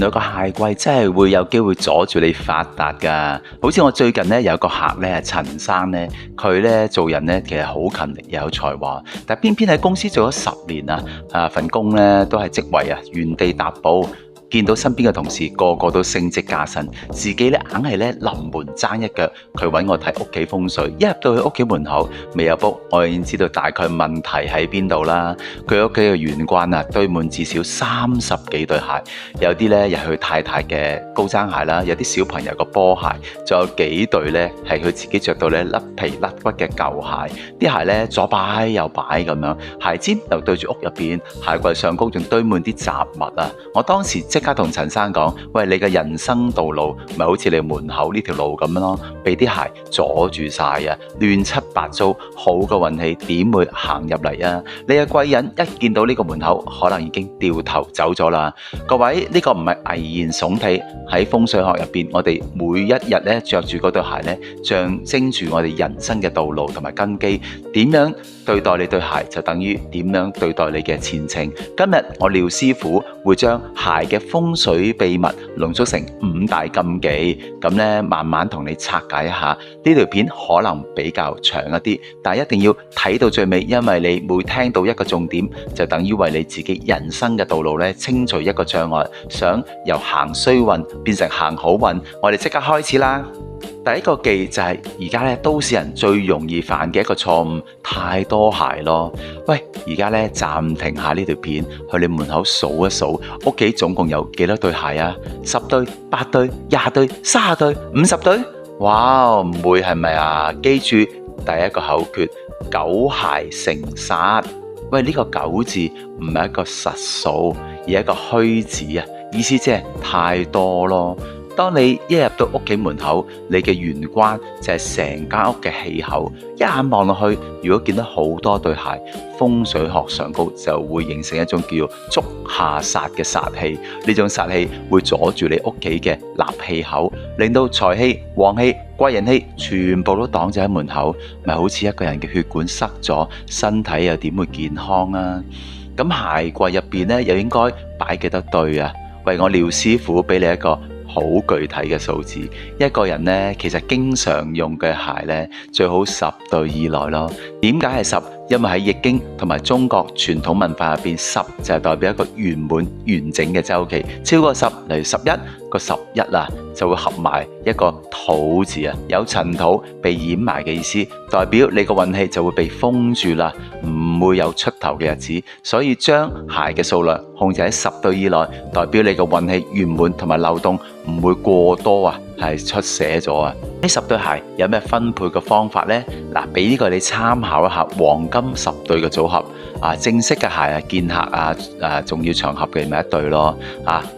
來個鞋櫃真係會有機會阻住你發達㗎。好似我最近咧有個客咧，陳生咧，佢咧做人咧其實好勤力又有才華，但偏偏喺公司做咗10年份工咧都係職位原地踏步。見到身邊嘅同事個個都升職加薪，自己咧硬係咧臨門爭一腳。佢揾我睇屋企風水，一入到去屋企門口未有卜，我已經知道大概問題喺邊度啦。佢屋企嘅玄關堆滿至少30幾對鞋，有啲咧又係佢太太嘅高踭鞋啦，有啲小朋友個波鞋，仲有幾對咧係佢自己着到咧甩皮甩骨嘅舊鞋。啲鞋咧左擺右擺咁樣，鞋尖又對住屋入邊，鞋櫃上高仲堆滿啲雜物啊！我當時即刻同陳生講：喂，你嘅人生道路咪好似你門口呢條路咁樣咯，俾啲鞋阻住晒亂七八糟，好嘅運氣點會行入嚟啊？你嘅貴人一見到呢個門口，可能已經掉頭走咗啦。各位，呢個唔係危言聳聽，喺風水學入邊，我哋每一日咧着住嗰對鞋咧，象徵住我哋人生嘅道路同埋根基。點樣對待你對鞋，就等於點樣對待你嘅前程。今日我廖師傅會將鞋嘅風水秘密濃縮成5大禁忌，咁咧慢慢同你拆解一下。呢條片可能比較長一啲，但係一定要睇到最尾，因為你每聽到一個重點，就等於為你自己人生嘅道路咧清除一個障礙，想由行衰運變成行好運。我哋即刻開始啦！第一個忌就係而家咧都市人最容易犯嘅一個錯誤，太多鞋咯。喂，而家咧暫停下呢條片，去你門口數一數，屋企總共有幾多對鞋啊？10對、8對、20對、30對、50對？哇，唔會係咪啊？記住第一個口訣：九鞋成煞。喂，呢個9字唔係一個實數，而係一個虛字啊，意思即係太多咯。當你一入到屋企門口，你嘅玄關就係成間屋嘅氣口。一眼望落去，如果見到好多對鞋，風水學上高就會形成一種叫做足下煞嘅煞氣。呢種煞氣會阻住你屋企嘅納氣口，令到財氣、旺氣、貴人氣全部都擋咗喺門口，咪好似一個人嘅血管塞咗，身體又點會健康啊？咁鞋櫃入邊咧，又應該擺幾多對啊？喂，我廖師傅俾你一個好具體嘅數字，一個人呢，其實經常用嘅鞋呢，最好10對以內咯。點解係10？因為喺易經同埋中國傳統文化入邊，10就係代表一個圓滿完整嘅周期。超過10，例如11個11就會合埋一個土字有塵土被掩埋嘅意思，代表你個運氣就會被封住啦，唔會有出頭嘅日子。所以將鞋嘅數量控制喺10對以內，代表你個運氣圓滿同埋流動唔會過多係出寫咗呢10對鞋有咩分配嘅方法呢？嗱，俾呢個你參考一下，黃金10對嘅組合正式嘅鞋見客重要場合嘅咪1對咯，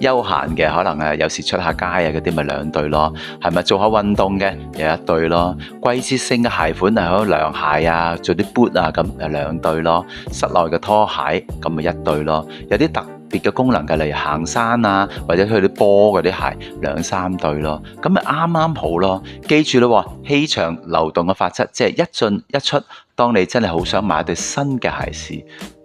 休閒嘅可能有時出下街嗰啲咪2對咯，係咪做下運動嘅有1對咯，季節性嘅鞋款係好涼鞋做啲 boot 咁有2對咯，室內嘅拖鞋咁咪1對咯，有啲特別嘅功能嘅，例如行山或者去啲波嗰啲鞋2、3對咯，咁咪啱啱好咯。記住咯，氣場流動嘅法則，即係一進一出。當你真係好想買一對新嘅鞋時，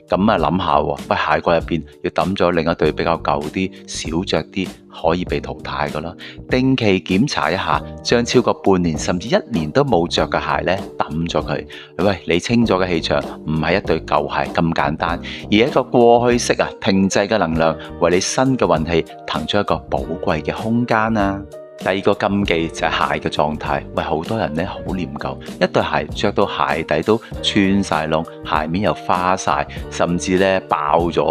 咁諗下，喂，鞋櫃入邊要抌咗另一對比較舊啲、少着啲，可以被淘汰噶啦。定期檢查一下，將超過半年甚至1年都冇着嘅鞋咧抌咗佢。喂，你清咗嘅氣場唔係一對舊鞋咁簡單，而係一個過去式停滯嘅能量，為你新嘅運氣騰出一個寶貴嘅空間啊！第二個禁忌就係鞋嘅狀態。喂，好多人咧好念舊，一對鞋着到鞋底都穿晒窿，鞋面又花晒，甚至咧爆咗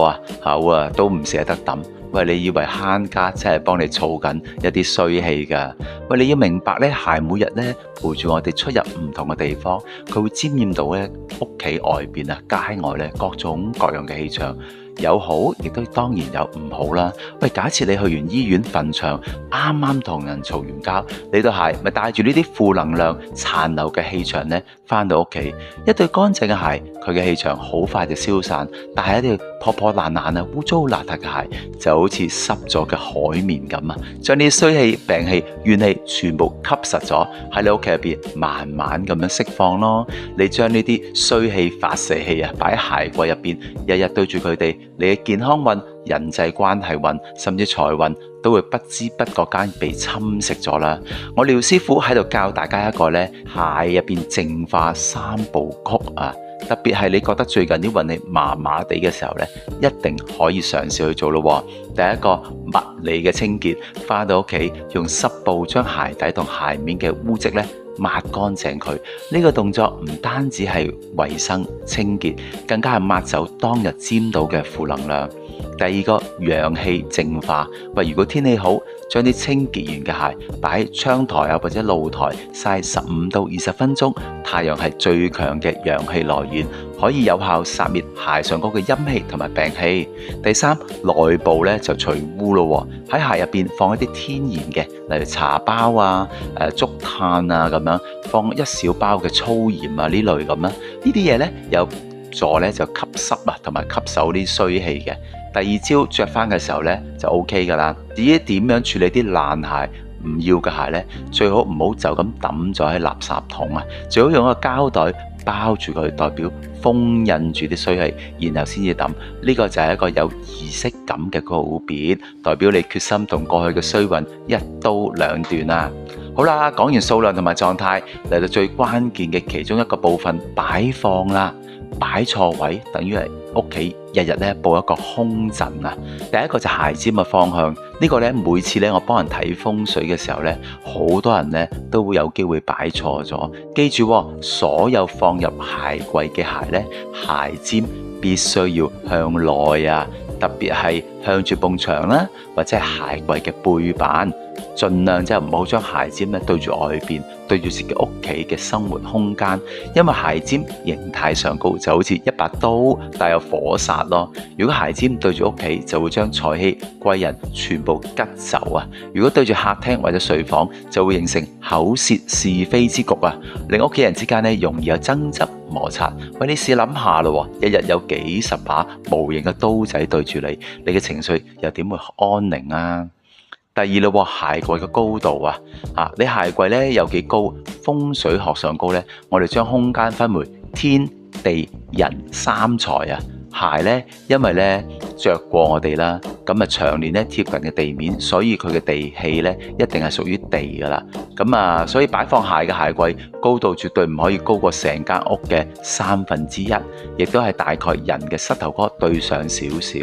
口都唔捨得抌。喂，你以為慳家真係幫你儲緊一啲衰氣㗎？喂，你要明白咧，鞋每日咧陪住我哋出入唔同嘅地方，佢會沾染到咧屋企外邊街外咧各種各樣嘅氣場。有好，亦都當然有唔好啦。喂，假設你去完醫院墳場，啱啱同人嘈完交，你對鞋咪帶住呢啲負能量殘留嘅氣場呢，返到屋企，一對乾淨嘅鞋，佢嘅氣場好快就消散。但係一對破破爛爛污糟邋遢嘅鞋，就好似濕咗嘅海綿咁將啲衰氣、病氣、怨氣全部吸實咗，喺你屋企入邊慢慢咁樣釋放咯。你將呢啲衰氣、發射氣擺喺鞋櫃入邊，日日對住佢哋，你嘅健康運、人際關係運，甚至財運都會不知不覺間被侵蝕咗啦。我廖師傅喺度教大家一個咧鞋入邊淨化3部曲啊！特別係你覺得最近啲運氣麻麻地嘅時候呢，一定可以嘗試去做咯。第一個物理嘅清潔，返到屋企用濕布將鞋底同鞋面嘅污漬呢抹乾淨佢。呢個動作唔單止係衛生清潔，更加係抹走當日沾到嘅負能量。第二個陽氣淨化，如果天氣好，將啲清潔完嘅鞋擺喺窗台啊或者露台曬15到20分鐘，太陽係最強嘅陽氣來源，可以有效殺滅鞋上嗰個陰氣同埋病氣。第三，內部咧就除污咯，喺鞋入邊放一啲天然嘅，例如茶包啊、竹炭啊咁樣，放一小包嘅粗鹽啊呢類咁啦，呢啲嘢咧有助咧就吸濕啊同埋吸收啲衰氣嘅。第二朝着翻嘅時候咧就 OK 噶啦。至於點樣處理啲爛鞋唔要嘅鞋咧，最好唔好就咁抌咗喺垃圾桶啊，最好用一個膠袋包住佢，代表封印住啲衰氣，然後先至抌。呢個就係一個有儀式感嘅告別，代表你決心同過去嘅衰運一刀兩斷啦。好啦，講完數量同埋狀態，嚟到最關鍵嘅其中一個部分，擺放啦。擺錯位等於係屋企日日咧佈一個空陣啊！第一個就鞋尖嘅方向，呢個咧每次咧我幫人睇風水嘅時候咧，好多人咧都會有機會擺錯咗。記住喎，所有放入鞋櫃嘅鞋咧，鞋尖必須要向內啊，特別係向住埲牆啦，或者係鞋櫃嘅背板。盡量就唔好將鞋尖咧對住外邊，對住自己屋企嘅生活空間，因為鞋尖形態上高就好似一把刀帶有火煞咯。如果鞋尖對住屋企，就會將財氣貴人全部吉走啊。如果對住客廳或者睡房，就會形成口舌是非之局啊，令屋企人之間咧容易有爭執摩擦。喂，你試諗下咯，一日有幾十把無形嘅刀仔對住你，你嘅情緒又點會安寧啊？第二咯，鞋櫃嘅高度啊，你鞋櫃咧有幾高？風水學上高咧，我哋將空間分為天地人三才啊。鞋咧，因為咧着過我哋啦，咁啊長年咧貼近嘅地面，所以佢嘅地氣咧一定係屬於地噶啦。咁啊，所以擺放鞋嘅鞋櫃高度絕對唔可以高過成間屋嘅1/3，亦都係大概人嘅膝頭哥對上少少。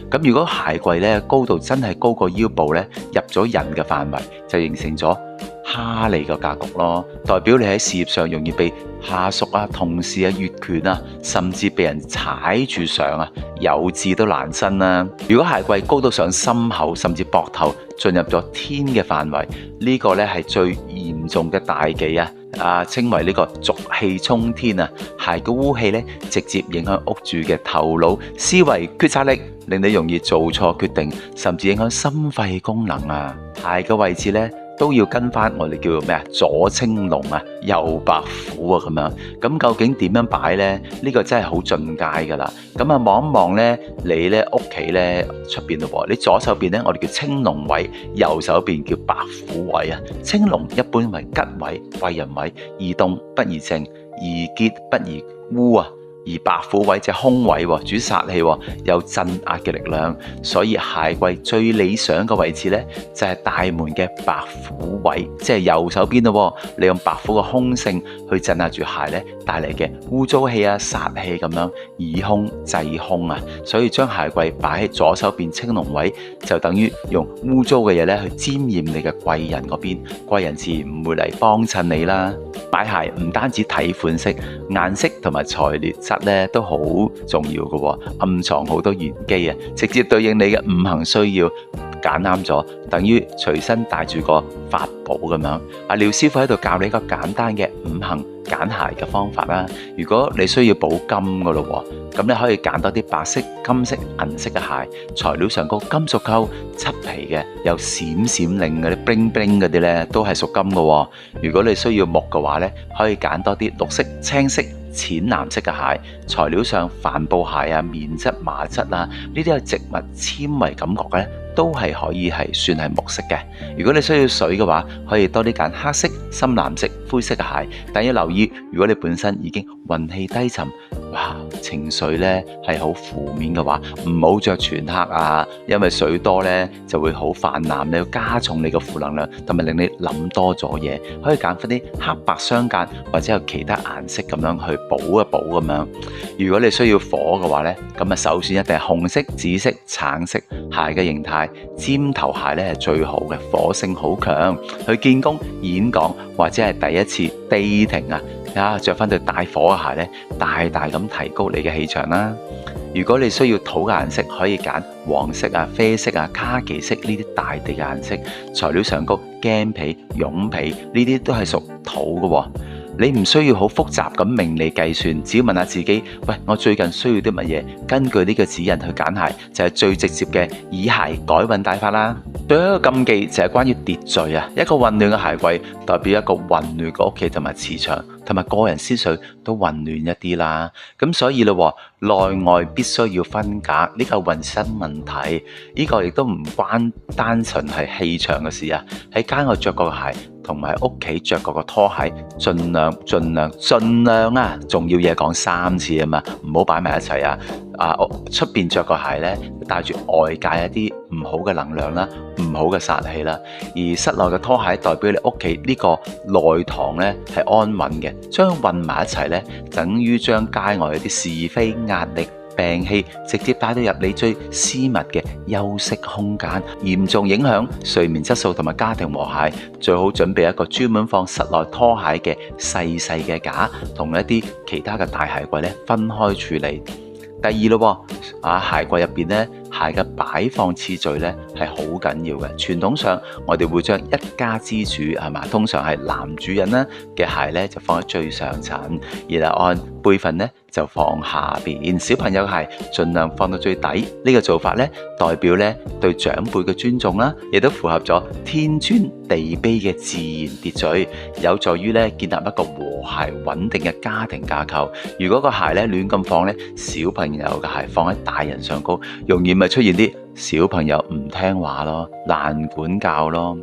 咁如果鞋櫃咧高度真係高過腰部咧，入咗人嘅範圍，就形成咗哈利嘅格局咯，代表你喺事業上容易被下屬啊、同事啊越權啊，甚至被人踩住上啊，有志都難伸啦。如果鞋櫃高到上心口，甚至膊頭，進入咗天嘅範圍，呢個咧係最嚴重嘅大忌啊！稱為呢個濁氣沖天啊！鞋嘅污氣咧，直接影響屋主嘅頭腦、思維、決策力，令你容易做錯決定，甚至影響心肺功能啊！鞋嘅位置咧，都要跟翻我哋叫做咩啊？左青龍啊，右白虎啊咁樣。咁究竟點樣擺呢？呢個真係好進階噶啦。咁啊，望一望呢，你咧屋企咧出邊咯。你左手邊呢，我哋叫青龍位；右手邊叫白虎位啊。青龍一般為吉位、貴人位，宜動不宜靜，宜潔不宜污啊。而白虎位就係空位，主煞氣，有鎮壓嘅力量，所以鞋櫃最理想嘅位置呢，就係大門嘅白虎位，即係右手邊咯。利用白虎嘅空性去鎮壓住鞋呢帶嚟嘅污糟氣啊、煞氣咁樣，以空制空啊。所以將鞋櫃擺喺左手邊青龍位，就等於用污糟嘅嘢咧去沾染你嘅貴人嗰邊，貴人自然唔會嚟幫襯你啦。擺鞋唔單止睇款式、顏色同埋材料質咧都好重要嘅，暗藏好多玄機啊！直接對應你嘅五行需要，揀啱咗，等於隨身帶住個法寶咁樣。阿廖師傅喺度教你一個簡單嘅五行揀鞋嘅方法啦。如果你需要補金嘅咯，咁你可以揀多啲白色、金色、銀色嘅鞋，材料上高金屬扣、漆皮嘅，有閃閃令嗰啲 bling bling 嗰啲咧，都係屬金嘅。如果你需要木嘅話咧，可以揀多啲綠色、青色、淺藍色嘅鞋，材料上帆布鞋啊、棉質、麻質啊，呢啲係植物纖維感覺嘅咧，都係可以係算係木色嘅。如果你需要水嘅話，可以多啲揀黑色、深藍色、灰色嘅鞋。但要留意，如果你本身已經運氣低沉，哇，情緒呢係好負面嘅話，唔好着全黑啊，因為水多呢就會好泛濫，你要加重你嘅負能量，同埋令你諗多咗嘢。可以揀翻啲黑白相間或者有其他顏色咁樣去補一補咁樣。如果你需要火嘅話呢，咁啊首選一定係紅色、紫色、橙色鞋嘅形態，尖頭鞋呢係最好嘅，火性好強。去見工、演講或者係第一次 dating 啊，着翻對帶火嘅鞋呢，大大咁提高你嘅氣場啦。如果你需要土嘅顏色，可以揀黃色啊、啡色啊、卡其色呢啲大地嘅顏色。材料上高麂皮、絨皮呢啲都係屬土嘅喎。你唔需要好複雜咁命理計算，只要問下自己，喂，我最近需要啲乜嘢？根據呢個指引去揀鞋，就係最直接嘅以鞋改運大法啦。最後一個禁忌就係關於秩序啊，一個混亂嘅鞋櫃代表一個混亂嘅屋企同埋磁場，同埋個人思緒都混亂一啲啦。咁所以咯，內外必須要分隔，呢個運身問題，呢個亦都唔關單純係氣場嘅事啊。喺街外着過嘅鞋，同埋屋企着過個拖鞋，盡量啊，仲要嘢講3次啊嘛，唔好擺埋一齊啊！出邊着個鞋呢，帶住外界一啲唔好嘅能量啦，唔好嘅煞氣啦。而室內嘅拖鞋代表你屋企呢個內堂呢係安穩嘅，將佢混埋一齊呢，等於將街外一啲是非、壓力、病氣直接帶到入你最私密嘅休息空間，嚴重影響睡眠質素同埋家庭和諧。最好準備一個專門放室內拖鞋嘅細細嘅架，同一啲其他嘅大鞋櫃咧分開處理。第二咯，鞋櫃入邊咧，鞋嘅擺放次序咧係好緊要嘅。傳統上我哋會將一家之主係嘛，通常係男主人啦嘅鞋咧就放喺最上層，然後按輩分咧就放下邊，小朋友嘅鞋盡量放到最底。呢個做法咧代表咧對長輩嘅尊重啦，亦都符合咗天尊地卑嘅自然秩序，有助於咧建立一個和諧穩定嘅家庭架構。如果個鞋咧亂咁放咧，小朋友嘅鞋放喺大人上高，容易咪出現啲小朋友唔聽話咯，難管教咯。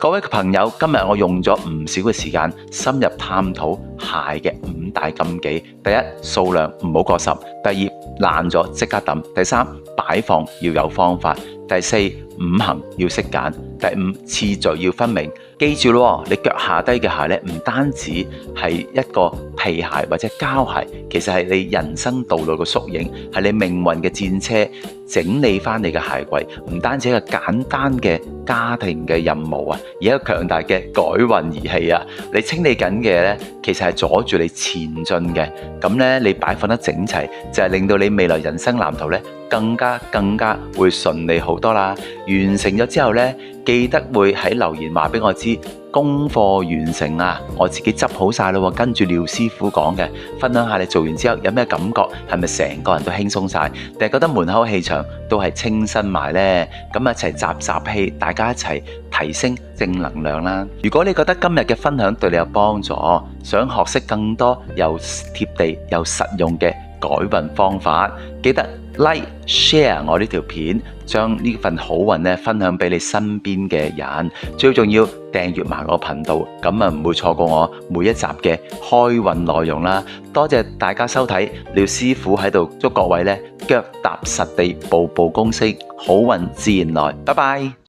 各位朋友，今日我用咗唔少嘅時間深入探討鞋嘅5大禁忌。第一，數量唔好過10；第二，爛咗即刻抌；第三，擺放要有方法；第四，五行要識揀；第五，次序要分明。記住咯，你腳下低嘅鞋咧，唔單止係一個皮鞋或者膠鞋，其實係你人生道路嘅縮影，係你命運嘅戰車。整理翻你嘅鞋櫃，唔單止係一個簡單嘅家庭嘅任務啊，而係一個強大嘅改運儀器啊！你清理緊嘅咧，其實係阻住你前進嘅。咁咧，你擺放得整齊，就係令到你未來人生藍圖咧，更加會順利好多啦！完成咗之後咧，記得會喺留言話俾我知。功課完成啊！我自己執好晒咯，跟住廖師傅講嘅，分享下你做完之後有咩感覺？係咪成個人都輕鬆晒？定係覺得門口氣場都係清新埋呢？咁一齊集氣，大家一齊提升正能量啦！如果你覺得今日嘅分享對你有幫助，想學識更多又貼地又實用嘅改運方法，記得 share 我呢條片，將呢份好運咧分享俾你身邊嘅人。最重要訂閱埋我頻道，咁啊唔會錯過我每一集嘅開運內容啦。多謝大家收睇，廖師傅喺度祝各位咧腳踏實地，步步高升，好運自然來。拜拜。